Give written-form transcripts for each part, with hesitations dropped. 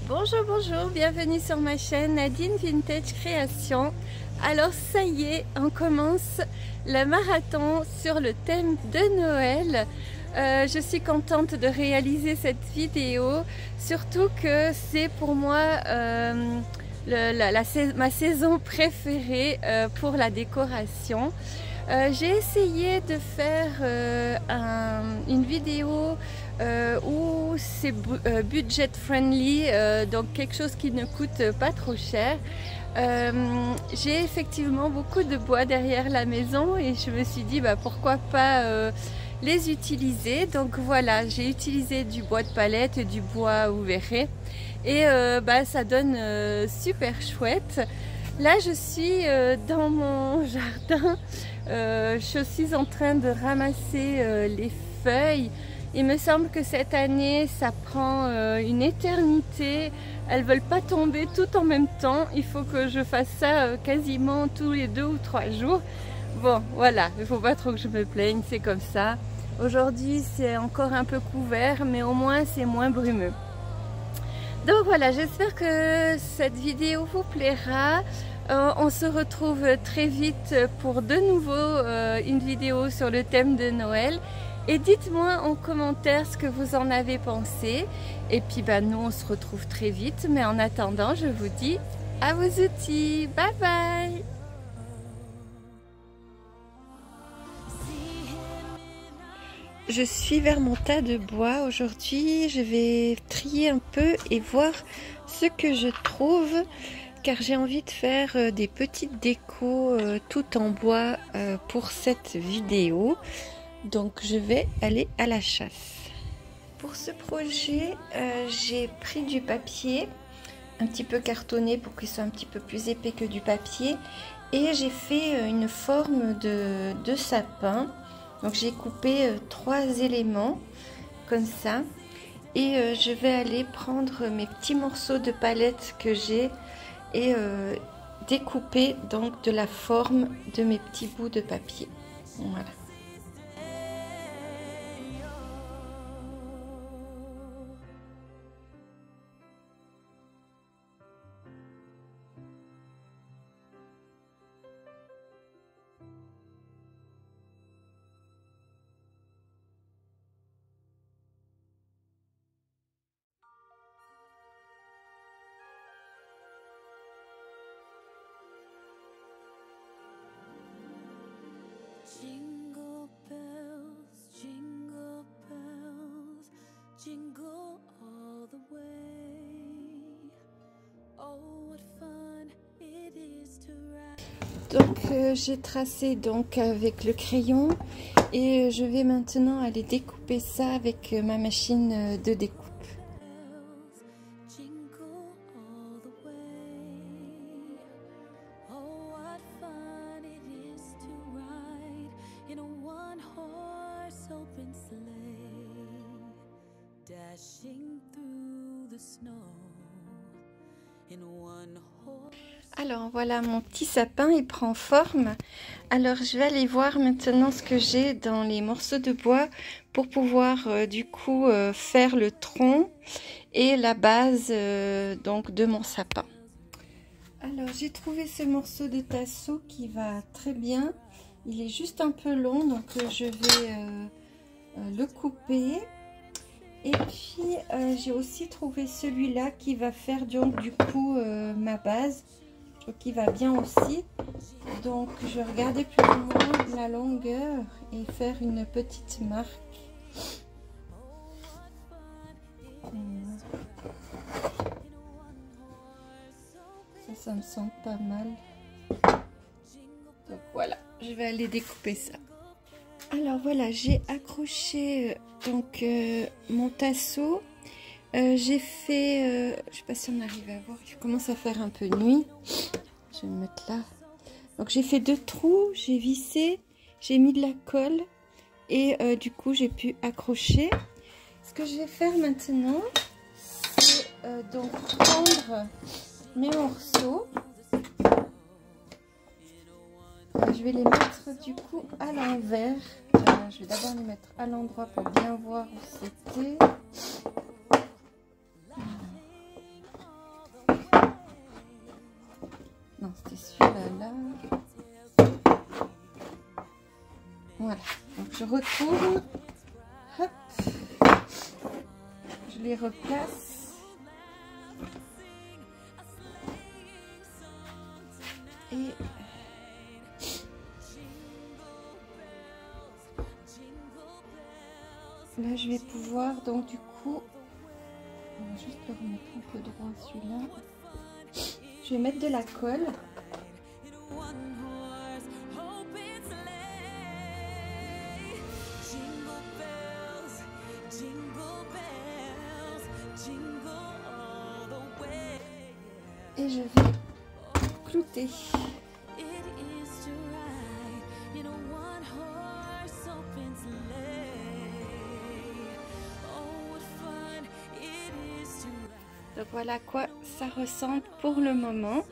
Bonjour, bonjour, bienvenue sur ma chaîne Nadine Vintage Création. Alors ça y est, on commence le marathon sur le thème de Noël. Je suis contente de réaliser cette vidéo, surtout que c'est pour moi ma saison préférée pour la décoration. J'ai essayé de faire une vidéo où c'est budget friendly, donc quelque chose qui ne coûte pas trop cher. J'ai effectivement beaucoup de bois derrière la maison et je me suis dit pourquoi pas les utiliser. Donc voilà, j'ai utilisé du bois de palette et du bois ouverré et ça donne super chouette. Là je suis dans mon jardin, je suis en train de ramasser les feuilles. Il me semble que cette année ça prend une éternité, elles veulent pas tomber tout en même temps, il faut que je fasse ça quasiment tous les 2 ou 3 jours. Bon voilà, il faut pas trop que je me plaigne, c'est comme ça. Aujourd'hui c'est encore un peu couvert mais au moins c'est moins brumeux. Donc voilà, j'espère que cette vidéo vous plaira. On se retrouve très vite pour de nouveau une vidéo sur le thème de Noël. Et dites-moi en commentaire ce que vous en avez pensé. Et puis nous on se retrouve très vite. Mais en attendant, je vous dis à vos outils. Bye bye. Je suis vers mon tas de bois aujourd'hui. Je vais trier un peu et voir ce que je trouve. Car j'ai envie de faire des petites décos tout en bois pour cette vidéo. Donc je vais aller à la chasse. Pour ce projet, j'ai pris du papier un petit peu cartonné pour qu'il soit un petit peu plus épais que du papier. Et j'ai fait une forme de sapin. Donc j'ai coupé 3 éléments comme ça. Et je vais aller prendre mes petits morceaux de palette que j'ai et découper donc de la forme de mes petits bouts de papier. Voilà. Jingle bells, jingle all the way. Oh, what fun it is to ride. Donc j'ai tracé donc avec le crayon et je vais maintenant aller découper ça avec ma machine de découpe. Alors voilà, mon petit sapin il prend forme. Alors je vais aller voir maintenant ce que j'ai dans les morceaux de bois pour pouvoir du coup faire le tronc et la base donc de mon sapin. Alors j'ai trouvé ce morceau de tasseau qui va très bien. Il est juste un peu long, donc je vais le couper. Et puis j'ai aussi trouvé celui-là qui va faire donc du coup ma base. Je trouve qu'il va bien aussi. Donc je vais regarder plus ou moins la longueur et faire une petite marque. Ça me semble pas mal. Donc voilà, je vais aller découper ça. Alors voilà, j'ai accroché donc mon tasseau. J'ai fait, je sais pas si on arrive à voir, il commence à faire un peu nuit. Je vais me mettre là. Donc j'ai fait 2 trous, j'ai vissé, j'ai mis de la colle et du coup j'ai pu accrocher. Ce que je vais faire maintenant, c'est donc prendre mes morceaux. Je vais les mettre du coup à l'envers. je vais d'abord les mettre à l'endroit pour bien voir où c'était. Non, c'était celui-là, là. Voilà, donc je retourne. Hop. Je les replace. Et là, je vais pouvoir, donc du coup, on va juste le remettre un peu droit celui-là. Je vais mettre de la colle. Et je vais clouter. Donc voilà à quoi ça ressemble pour le moment.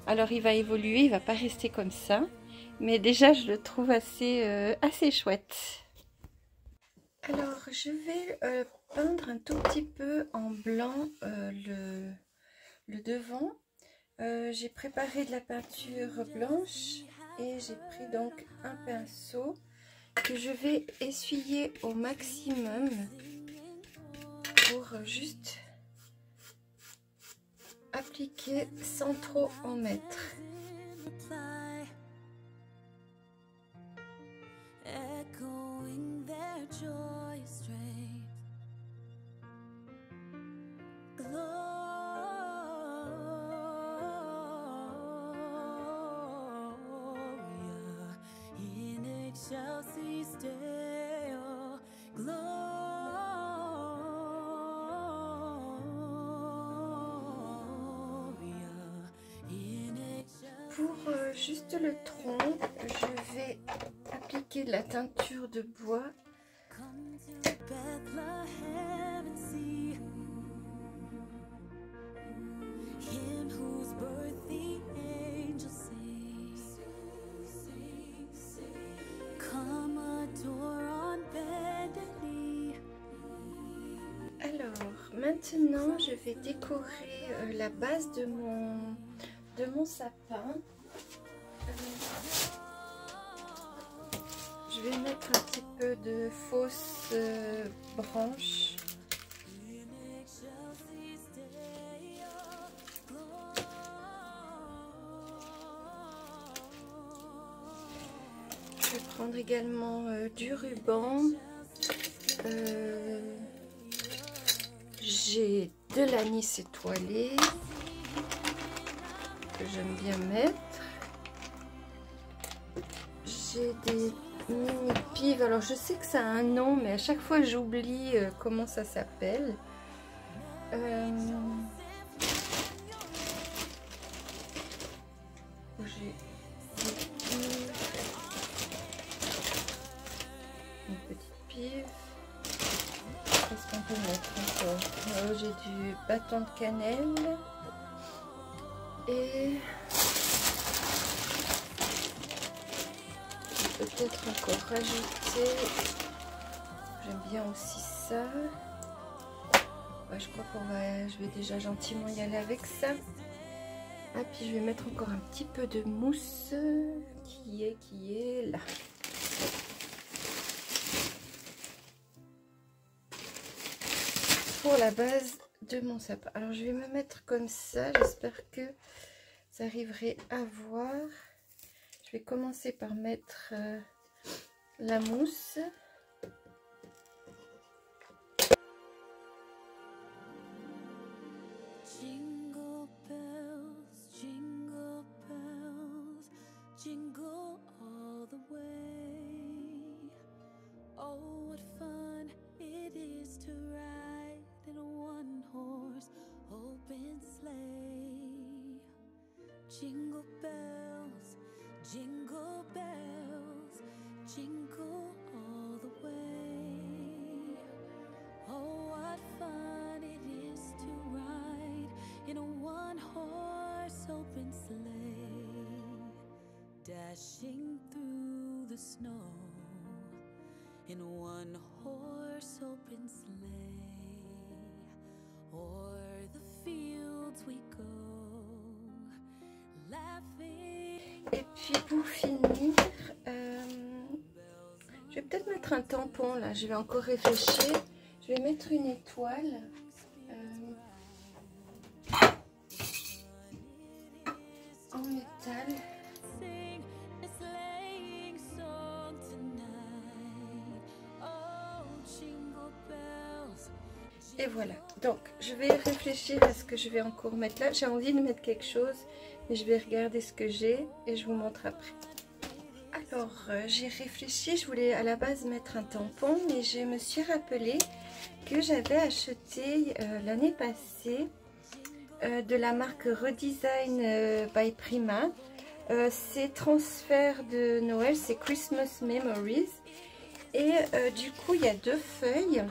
Alors il va évoluer, il va pas rester comme ça. Mais déjà je le trouve assez chouette. Alors je vais peindre un tout petit peu en blanc le devant. J'ai préparé de la peinture blanche et j'ai pris donc un pinceau que je vais essuyer au maximum pour juste appliquer sans trop en mettre. Pour juste le tronc, je vais appliquer de la teinture de bois. Alors maintenant je vais décorer la base de mon sapin. Je vais mettre un petit peu de fausses branches. Je vais prendre également du ruban. J'ai de l'anis étoilé que j'aime bien mettre. J'ai des mini pives. Alors je sais que ça a un nom, mais à chaque fois j'oublie comment ça s'appelle. J'ai une petite pive. Qu'est-ce qu'on peut mettre encore? J'ai du bâton de cannelle et peut-être encore rajouter. J'aime bien aussi ça. Ouais, je crois je vais déjà gentiment y aller avec ça. Ah, puis je vais mettre encore un petit peu de mousse qui est là. Pour la base de mon sapin. Alors je vais me mettre comme ça. J'espère que vous arriverez à voir. Je vais commencer par mettre la mousse. Jingle bells, jingle bells, jingle all the way. Oh, what fun it is to ride in a one-horse open sleigh. Jingle bells, jingle bells, jingle all the way. Oh, what fun it is to ride in a one-horse open sleigh, dashing through the snow in one horse open sleigh. O'er the fields we go, laughing. Et puis pour finir, je vais peut-être mettre un tampon là, je vais encore réfléchir. Je vais mettre une étoile. En métal. Sing a sleighing song tonight. Oh, jingle bells. Et voilà, donc je vais réfléchir à ce que je vais encore mettre là. J'ai envie de mettre quelque chose, mais je vais regarder ce que j'ai et je vous montre après. Alors j'ai réfléchi, je voulais à la base mettre un tampon, mais je me suis rappelé que j'avais acheté l'année passée de la marque Redesign by Prima. C'est transfert de Noël, c'est Christmas Memories. Et du coup, il y a 2 feuilles.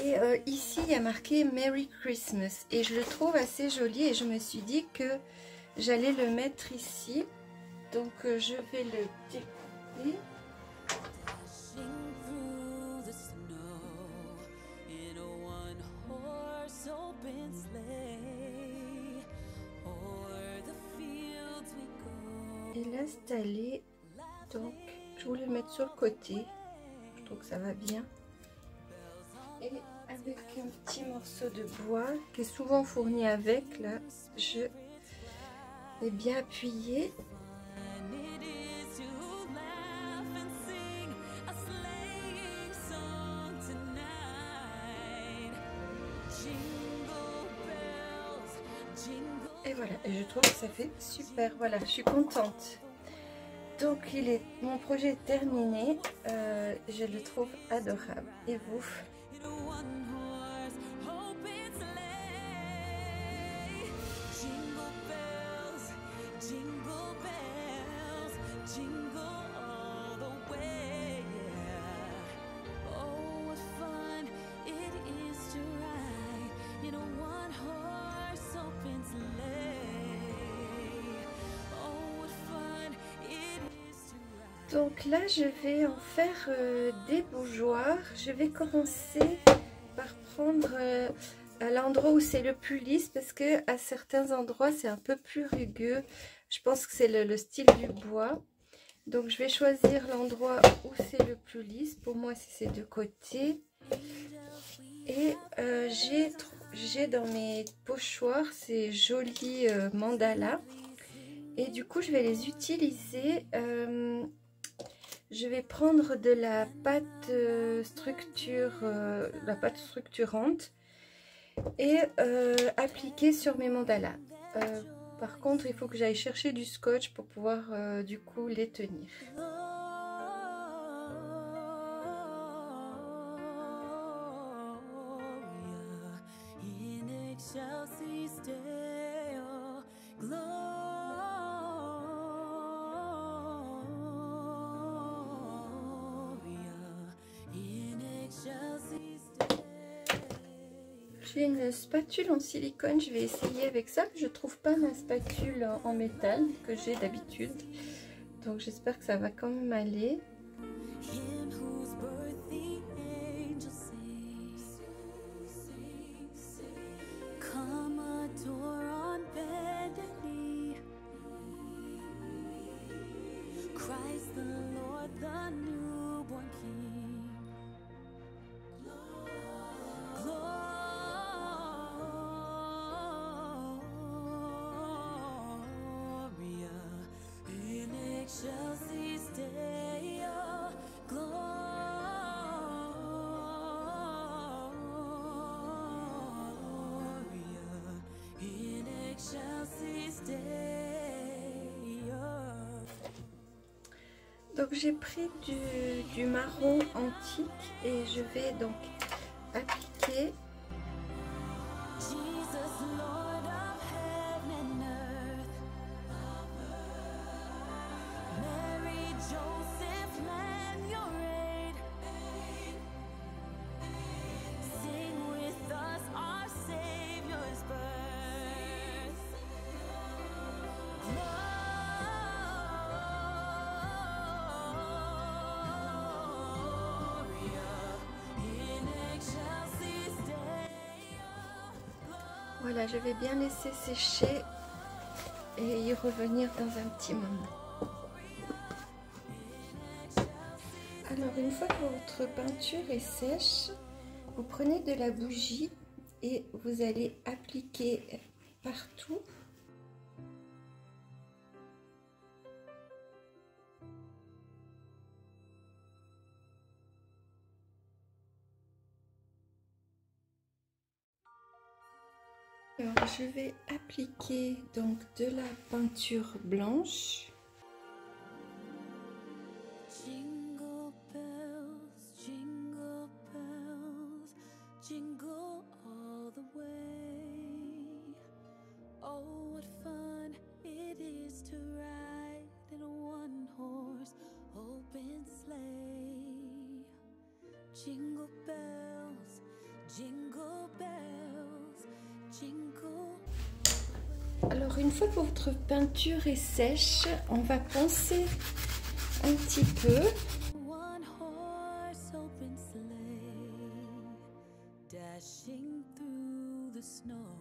Et ici, il y a marqué Merry Christmas. Et je le trouve assez joli et je me suis dit que j'allais le mettre ici. Donc, je vais le découper. Dashing through the snow in a one horse open sleigh. O'er the fields we go. Et l'installer. Donc, je voulais le mettre sur le côté. Je trouve que ça va bien. Et avec un petit morceau de bois qui est souvent fourni avec, là, je vais bien appuyer. And it is to laugh and sing a sleighing song tonight. Jingle bells, jingle. Et voilà, et je trouve que ça fait super. Voilà, je suis contente. Donc, mon projet est terminé. Je le trouve adorable. Et vous? In a one horse open sleigh. Jingle bells, jingle all the way. Oh, what fun it is to ride in a one horse open sleigh. Oh, what fun it is to ride. Donc là, je vais en faire des bougeoirs. Je vais commencer par prendre à l'endroit où c'est le plus lisse parce que à certains endroits, c'est un peu plus rugueux. Je pense que c'est le style du bois. Donc je vais choisir l'endroit où c'est le plus lisse. Pour moi, c'est ces 2 côtés. Et j'ai dans mes pochoirs ces jolis mandalas. Et du coup, je vais les utiliser. Je vais prendre de la pâte structurante et appliquer sur mes mandalas. Par contre, il faut que j'aille chercher du scotch pour pouvoir du coup les tenir. In excelsis Deo, Gloria, in excelsis Deo. J'ai une spatule en silicone, je vais essayer avec ça. Je trouve pas ma spatule en métal que j'ai d'habitude. Donc j'espère que ça va quand même aller. Him whose birth the angels sing. Come adore on bended knee. Christ the Lord, the newborn King. Gloria in excelsis Deo. Gloria in excelsis Deo. Donc j'ai pris du marron antique et je vais donc appliquer. Jesus, Lord of heaven and earth. Mary, Joseph, lend your aid. Sing with us our Savior's birth. Voilà, je vais bien laisser sécher et y revenir dans un petit moment. Alors une fois que votre peinture est sèche, vous prenez de la bougie et vous allez appliquer partout. Alors je vais appliquer donc de la peinture blanche. Jingle bells, jingle all the way. Oh, what fun it is to ride in a one-horse open sleigh. Jingle bells, jingle bells, jingle. Alors une fois que votre peinture est sèche, on va poncer un petit peu. One horse open sleigh, dashing through the snow.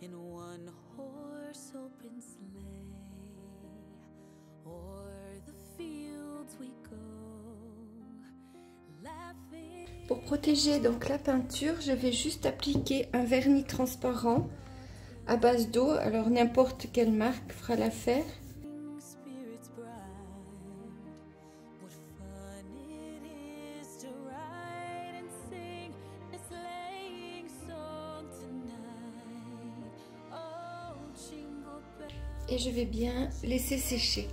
In one horse open sleigh, o'er the fields we go, laughing. Pour protéger donc la peinture, je vais juste appliquer un vernis transparent à base d'eau. Alors n'importe quelle marque fera l'affaire. Spirits bright, what fun it is to ride and sing a sleighing song tonight. Oh, jingle bells. Et je vais bien laisser sécher.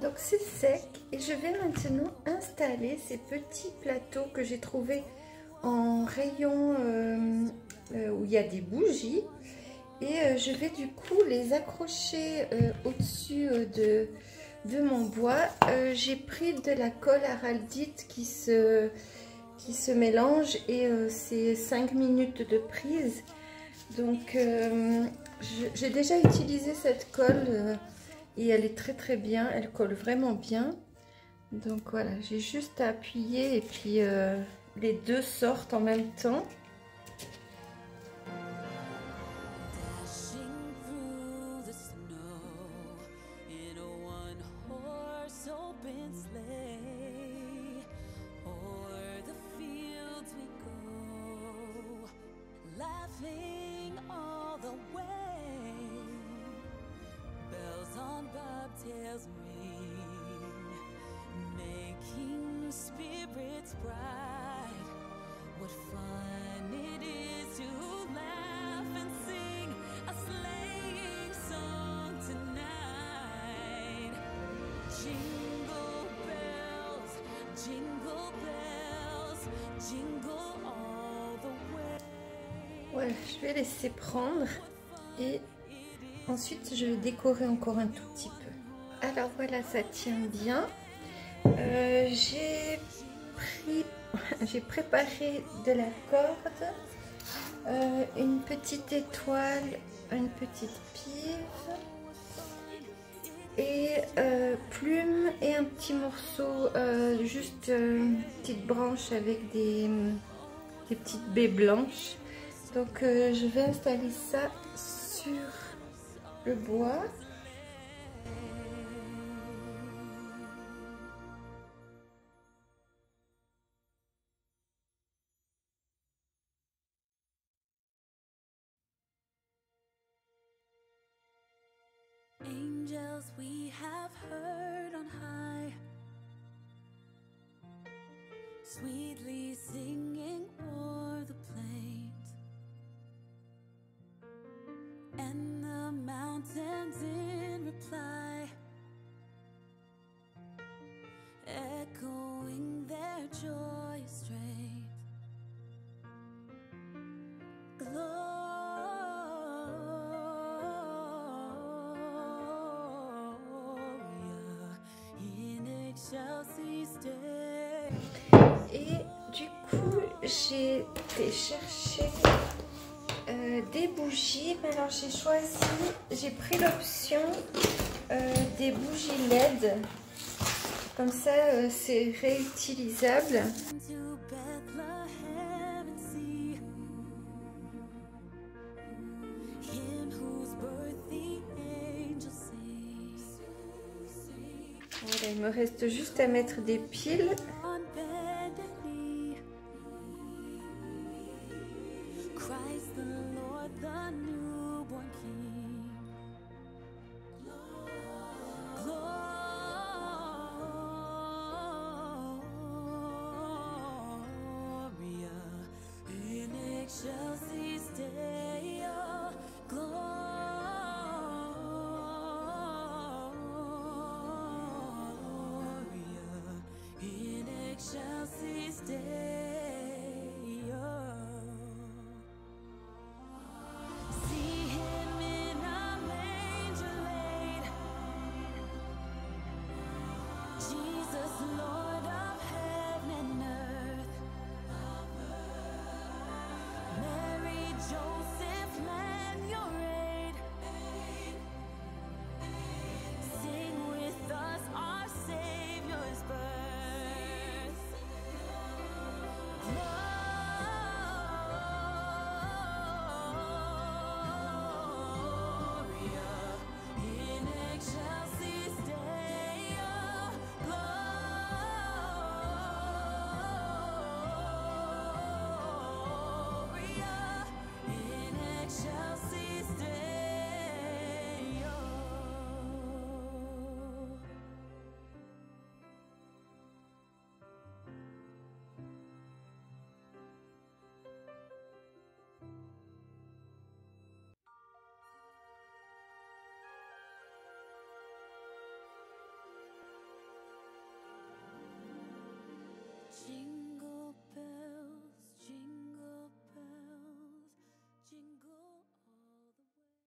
Donc c'est sec et je vais maintenant installer ces petits plateaux que j'ai trouvés en rayon où il y a des bougies. Et je vais du coup les accrocher au-dessus de mon bois. J'ai pris de la colle araldite qui se mélange et c'est 5 minutes de prise. Donc j'ai déjà utilisé cette colle et elle est très bien, elle colle vraiment bien. Donc voilà, j'ai juste à appuyer et puis les deux sortent en même temps. Dashing through the snow in a one-horse open sleigh, o'er the fields we go, laughing all the way. Bells on bobtails ring, making spirits bright. What fun it is to laugh and sing a sleighing song tonight. Jingle bells, jingle all the way. Voilà, je vais laisser prendre et ensuite je vais décorer encore un tout petit peu. Alors voilà, ça tient bien. J'ai préparé de la corde, une petite étoile, une petite pive et plume et un petit morceau, juste une petite branche avec des petites baies blanches. Donc je vais installer ça sur le bois. Angels we have heard on high, sweetly singing o'er the plains, and the mountains in reply, echoing their joyous strains. Et du coup j'ai été chercher des bougies, mais alors j'ai pris l'option des bougies LED, comme ça c'est réutilisable. me reste juste à mettre des piles. on bended knee. Christ the Lord, the new